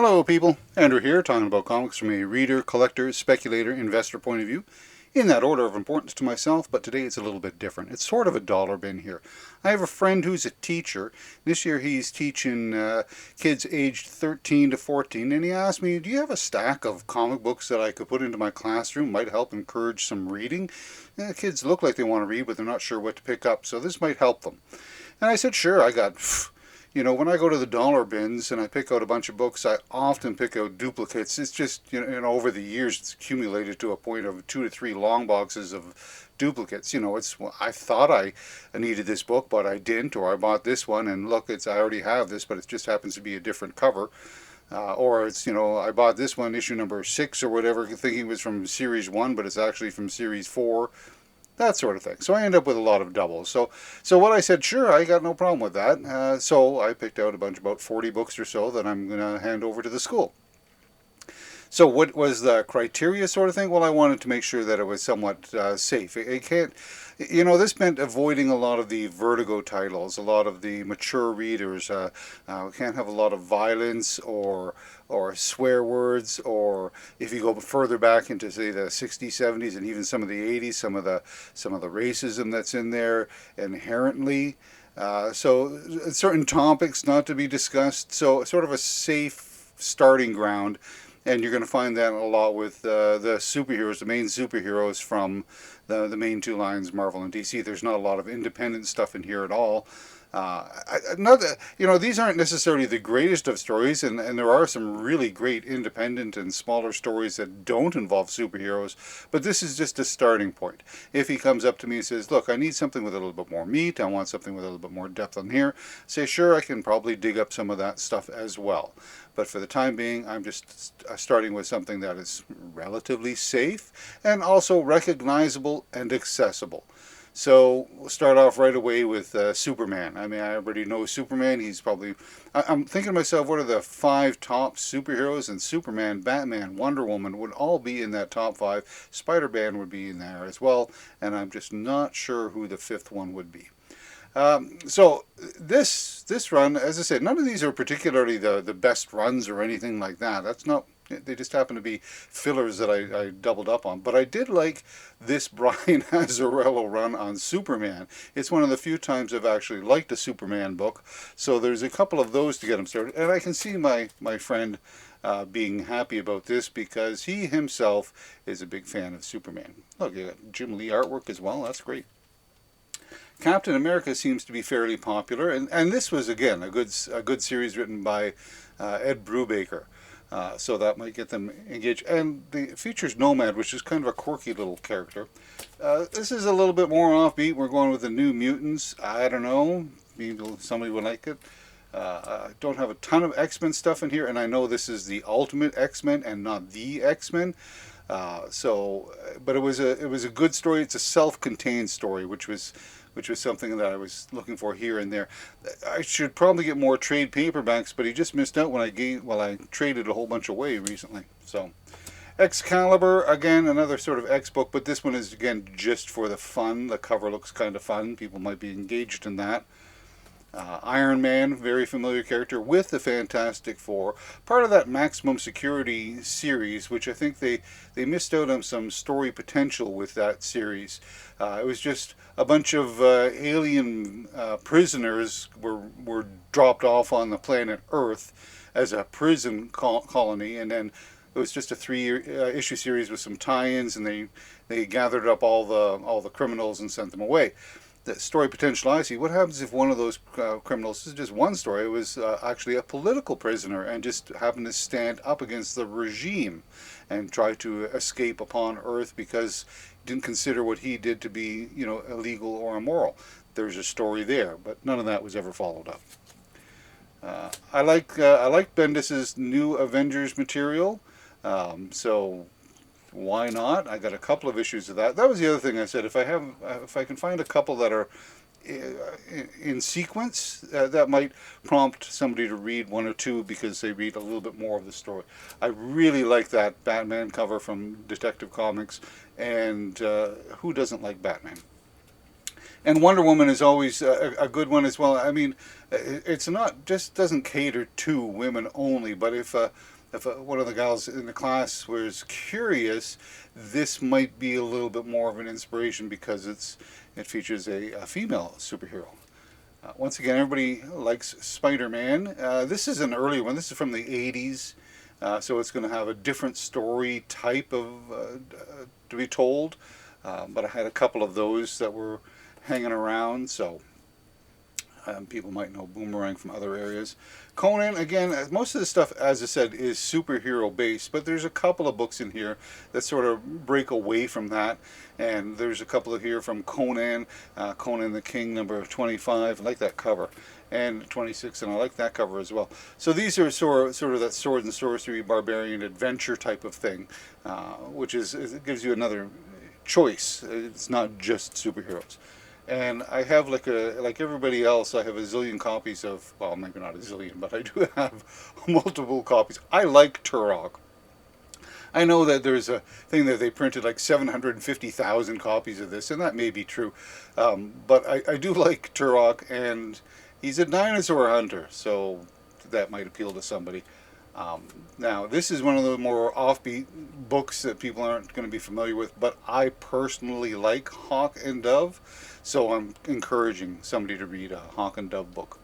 Hello people, Andrew here, talking about comics from a reader, collector, speculator, investor point of view, in that order of importance to myself, but today it's a little bit different. It's sort of a dollar bin here. I have a friend who's a teacher. This year he's teaching kids aged 13 to 14, and he asked me, do you have a stack of comic books that I could put into my classroom? Might help encourage some reading. Kids look like they want to read, but they're not sure what to pick up, so this might help them. And I said, sure. I got... when I go to the dollar bins and I pick out a bunch of books, I often pick out duplicates. It's just, over the years, it's accumulated to a point of 2 to 3 long boxes of duplicates. Well, I thought I needed this book, but I didn't, or I bought this one, and look, I already have this, but it just happens to be a different cover. Or it's, I bought this one, issue number 6 or whatever, thinking it was from series 1, but it's actually from series 4. That sort of thing. So I end up with a lot of doubles. So what I said, sure, I got no problem with that. So I picked out a bunch, about 40 books or so, that I'm going to hand over to the school. So what was the criteria sort of thing? Well, I wanted to make sure that it was somewhat safe. It can't, this meant avoiding a lot of the Vertigo titles, a lot of the mature readers. We can't have a lot of violence or swear words, or if you go further back into, say, the 60s, 70s, and even some of the 80s, some of the racism that's in there inherently. So certain topics not to be discussed. So sort of a safe starting ground. And you're going to find that a lot with the superheroes, the main superheroes from the main two lines, Marvel and DC. There's not a lot of independent stuff in here at all. These aren't necessarily the greatest of stories, and there are some really great independent and smaller stories that don't involve superheroes, but this is just a starting point. If he comes up to me and says, look, I need something with a little bit more meat, I want something with a little bit more depth on here, say, sure, I can probably dig up some of that stuff as well. But for the time being, I'm just starting with something that is relatively safe and also recognizable and accessible. So we'll start off right away with Superman. I mean, I already know Superman. He's probably... I'm thinking to myself, what are the 5 top superheroes? And Superman, Batman, Wonder Woman would all be in that top 5. Spider-Man would be in there as well. And I'm just not sure who the 5th one would be. So this run, as I said, none of these are particularly the best runs or anything like that. That's not... They just happen to be fillers that I doubled up on. But I did like this Brian Azzarello run on Superman. It's one of the few times I've actually liked a Superman book. So there's a couple of those to get him started. And I can see my friend being happy about this because he himself is a big fan of Superman. Look, you got Jim Lee artwork as well. That's great. Captain America seems to be fairly popular. And this was, again, a good series written by Ed Brubaker. So that might get them engaged. And the features Nomad, which is kind of a quirky little character. This is a little bit more offbeat. We're going with the New Mutants. I don't know. Maybe somebody would like it. I don't have a ton of X-Men stuff in here, and I know this is the Ultimate X-Men and not the X-Men. But it was a good story. It's a self-contained story, which was something that I was looking for here and there. I should probably get more trade paperbacks, but he just missed out when I traded a whole bunch away recently. So, Excalibur, again, another sort of X book, but this one is, again, just for the fun. The cover looks kind of fun. People might be engaged in that. Iron Man, very familiar character, with the Fantastic Four. Part of that Maximum Security series, which I think they missed out on some story potential with that series. It was just a bunch of alien prisoners were dropped off on the planet Earth as a prison colony, and then it was just a 3-issue series with some tie-ins, and they gathered up all the criminals and sent them away. The story potential I see, what happens if one of those criminals, this is just one story, it was actually a political prisoner and just happened to stand up against the regime and try to escape upon Earth because he didn't consider what he did to be, illegal or immoral. There's a story there, but none of that was ever followed up. I like Bendis's new Avengers material, so why not? I got a couple of issues of that. That was the other thing I said. If I can find a couple that are in sequence, that might prompt somebody to read 1 or 2 because they read a little bit more of the story. I really like that Batman cover from Detective Comics, and who doesn't like Batman? And Wonder Woman is always a good one as well. I mean, it's not just doesn't cater to women only, but if one of the gals in the class was curious, this might be a little bit more of an inspiration because it features a female superhero. Once again, everybody likes Spider-Man. This is an early one. This is from the 80s, so it's going to have a different story type of to be told. But I had a couple of those that were hanging around, so people might know Boomerang from other areas. Conan, again, most of the stuff, as I said, is superhero based, but there's a couple of books in here that sort of break away from that. And there's a couple of here from Conan, Conan the King, number 25. I like that cover. And 26, and I like that cover as well. So these are sort of that sword and sorcery, barbarian adventure type of thing, which it gives you another choice. It's not just superheroes. And I have like everybody else, I have a zillion copies of, well, maybe not a zillion, but I do have multiple copies. I like Turok. I know that there's a thing that they printed like 750,000 copies of this, and that may be true. But I do like Turok, and he's a dinosaur hunter, so that might appeal to somebody. Now, this is one of the more offbeat books that people aren't going to be familiar with, but I personally like Hawk and Dove, so I'm encouraging somebody to read a Hawk and Dove book.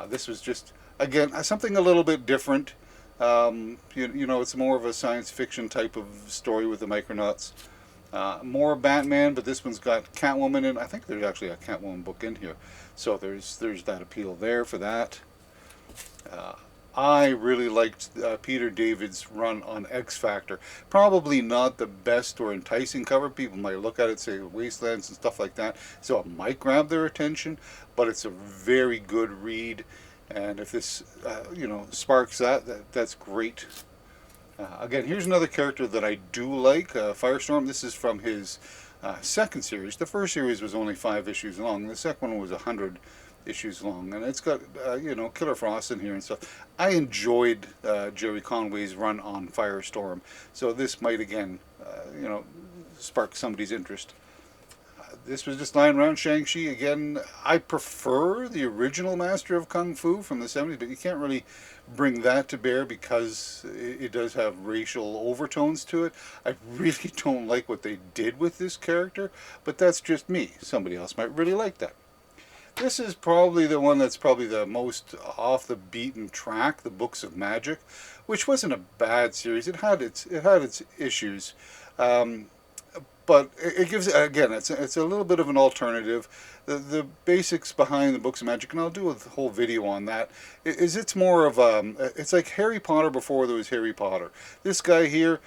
This was just, again, something a little bit different. You know, it's more of a science fiction type of story with the Micronauts. More Batman, but this one's got Catwoman in. I think there's actually a Catwoman book in here, so there's that appeal there for that. I really liked Peter David's run on X Factor. Probably not the best or enticing cover. People might look at it, say Wastelands and stuff like that, so it might grab their attention, but it's a very good read. And if this, sparks that's great. Again, here's another character that I do like, Firestorm. This is from his second series. The first series was only 5 issues long. The second one was 100 issues long, and it's got Killer Frost in here and stuff. I enjoyed Jerry Conway's run on Firestorm, so this might again spark somebody's interest. This was just lying around Shang-Chi. Again, I prefer the original Master of Kung Fu from the 70s, but you can't really bring that to bear because it does have racial overtones to it. I really don't like what they did with this character, but that's just me. Somebody else might really like that. This is probably the one that's probably the most off the beaten track, the Books of Magic, which wasn't a bad series. It had its issues, but it gives, again, it's a little bit of an alternative. The basics behind the Books of Magic, and I'll do a whole video on that, is it's more of it's like Harry Potter before there was Harry Potter. This guy here,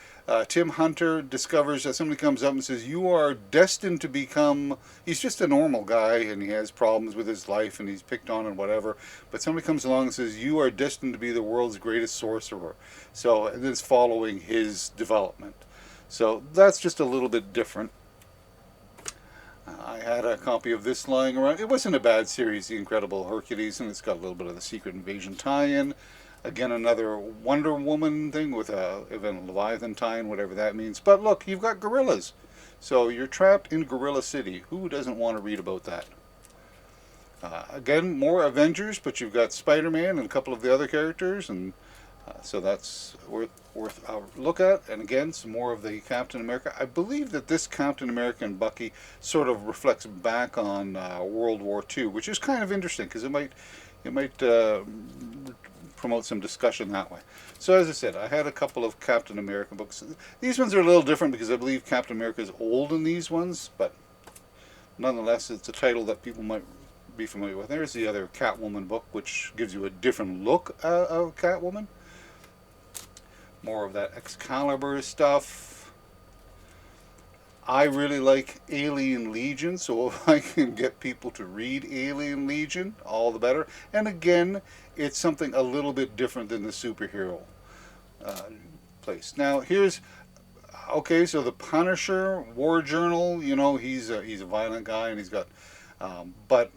Tim Hunter, discovers that somebody comes up and says, you are destined to become, he's just a normal guy and he has problems with his life and he's picked on and whatever, but somebody comes along and says, you are destined to be the world's greatest sorcerer. So it's following his development. So that's just a little bit different. I had a copy of this lying around. It wasn't a bad series, The Incredible Hercules, and it's got a little bit of the Secret Invasion tie-in. Again, another Wonder Woman thing with a Leviathan tie-in, whatever that means. But look, you've got gorillas. So you're trapped in Gorilla City. Who doesn't want to read about that? Again, more Avengers, but you've got Spider-Man and a couple of the other characters, and so that's worth a look at. And again, some more of the Captain America. I believe that this Captain America and Bucky sort of reflects back on World War II, which is kind of interesting because it might promote some discussion that way. So as I said, I had a couple of Captain America books. These ones are a little different because I believe Captain America is old in these ones, but nonetheless, it's a title that people might be familiar with. There's the other Catwoman book, which gives you a different look of Catwoman. More of that Excalibur stuff. I really like Alien Legion, so if I can get people to read Alien Legion, all the better. And again, it's something a little bit different than the superhero place. Now, here's, okay, so the Punisher, War Journal, he's a violent guy, and he's got, but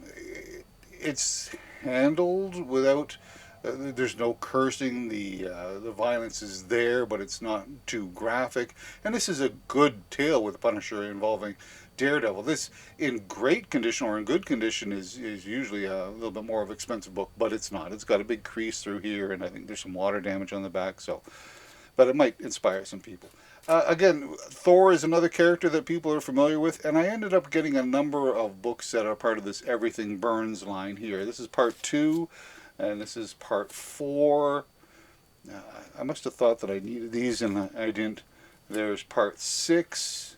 it's handled without, there's no cursing, the violence is there, but it's not too graphic. And this is a good tale with Punisher involving Daredevil. This, in great condition or in good condition, is usually a little bit more of an expensive book, but it's not. It's got a big crease through here, and I think there's some water damage on the back, so, but it might inspire some people. Again, Thor is another character that people are familiar with, and I ended up getting a number of books that are part of this Everything Burns line here. This is part 2, and this is part 4. I must have thought that I needed these, and I didn't. There's part 6,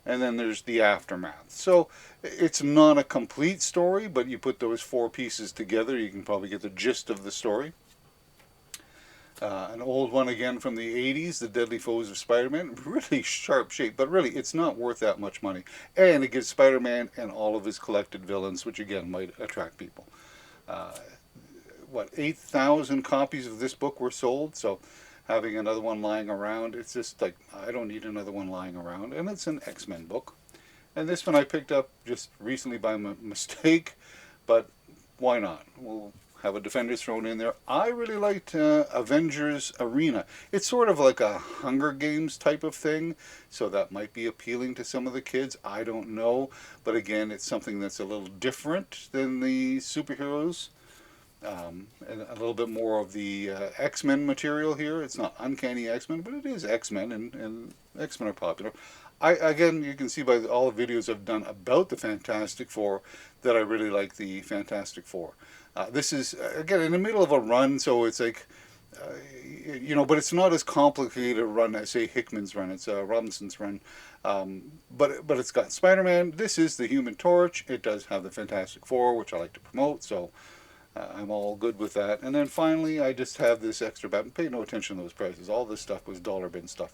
and then there's the aftermath. So it's not a complete story, but you put those 4 pieces together, you can probably get the gist of the story. An old one again from the 80s, The Deadly Foes of Spider-Man. Really sharp shape, but really it's not worth that much money. And it gives Spider-Man and all of his collected villains, which again might attract people. 8,000 copies of this book were sold, so having another one lying around, it's just like, I don't need another one lying around. And it's an X-Men book. And this one I picked up just recently by mistake, but why not? We'll have a Defenders thrown in there. I really liked Avengers Arena. It's sort of like a Hunger Games type of thing, so that might be appealing to some of the kids. I don't know. But again, it's something that's a little different than the superheroes. And a little bit more of the X-Men material here. It's not Uncanny X-Men, but it is X-Men, and X-Men are popular. Again, you can see by all the videos I've done about the Fantastic Four that I really like the Fantastic Four. This is, again, in the middle of a run, so it's like, but it's not as complicated a run as, say, Hickman's run. It's Robinson's run. But it's got Spider-Man. This is the Human Torch. It does have the Fantastic Four, which I like to promote, so I'm all good with that. And then finally, I just have this extra Batman. Pay no attention to those prices. All this stuff was dollar bin stuff.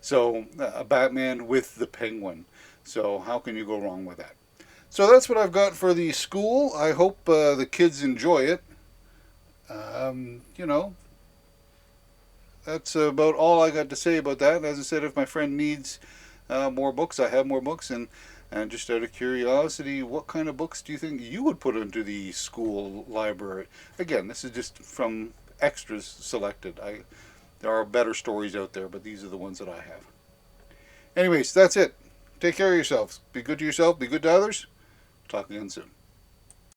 So a Batman with the Penguin. So how can you go wrong with that? So that's what I've got for the school. I hope the kids enjoy it. That's about all I got to say about that. As I said, if my friend needs more books, I have more books. And just out of curiosity, what kind of books do you think you would put into the school library? Again, this is just from extras selected. There are better stories out there, but these are the ones that I have. Anyways, that's it. Take care of yourselves. Be good to yourself. Be good to others. Talk again soon.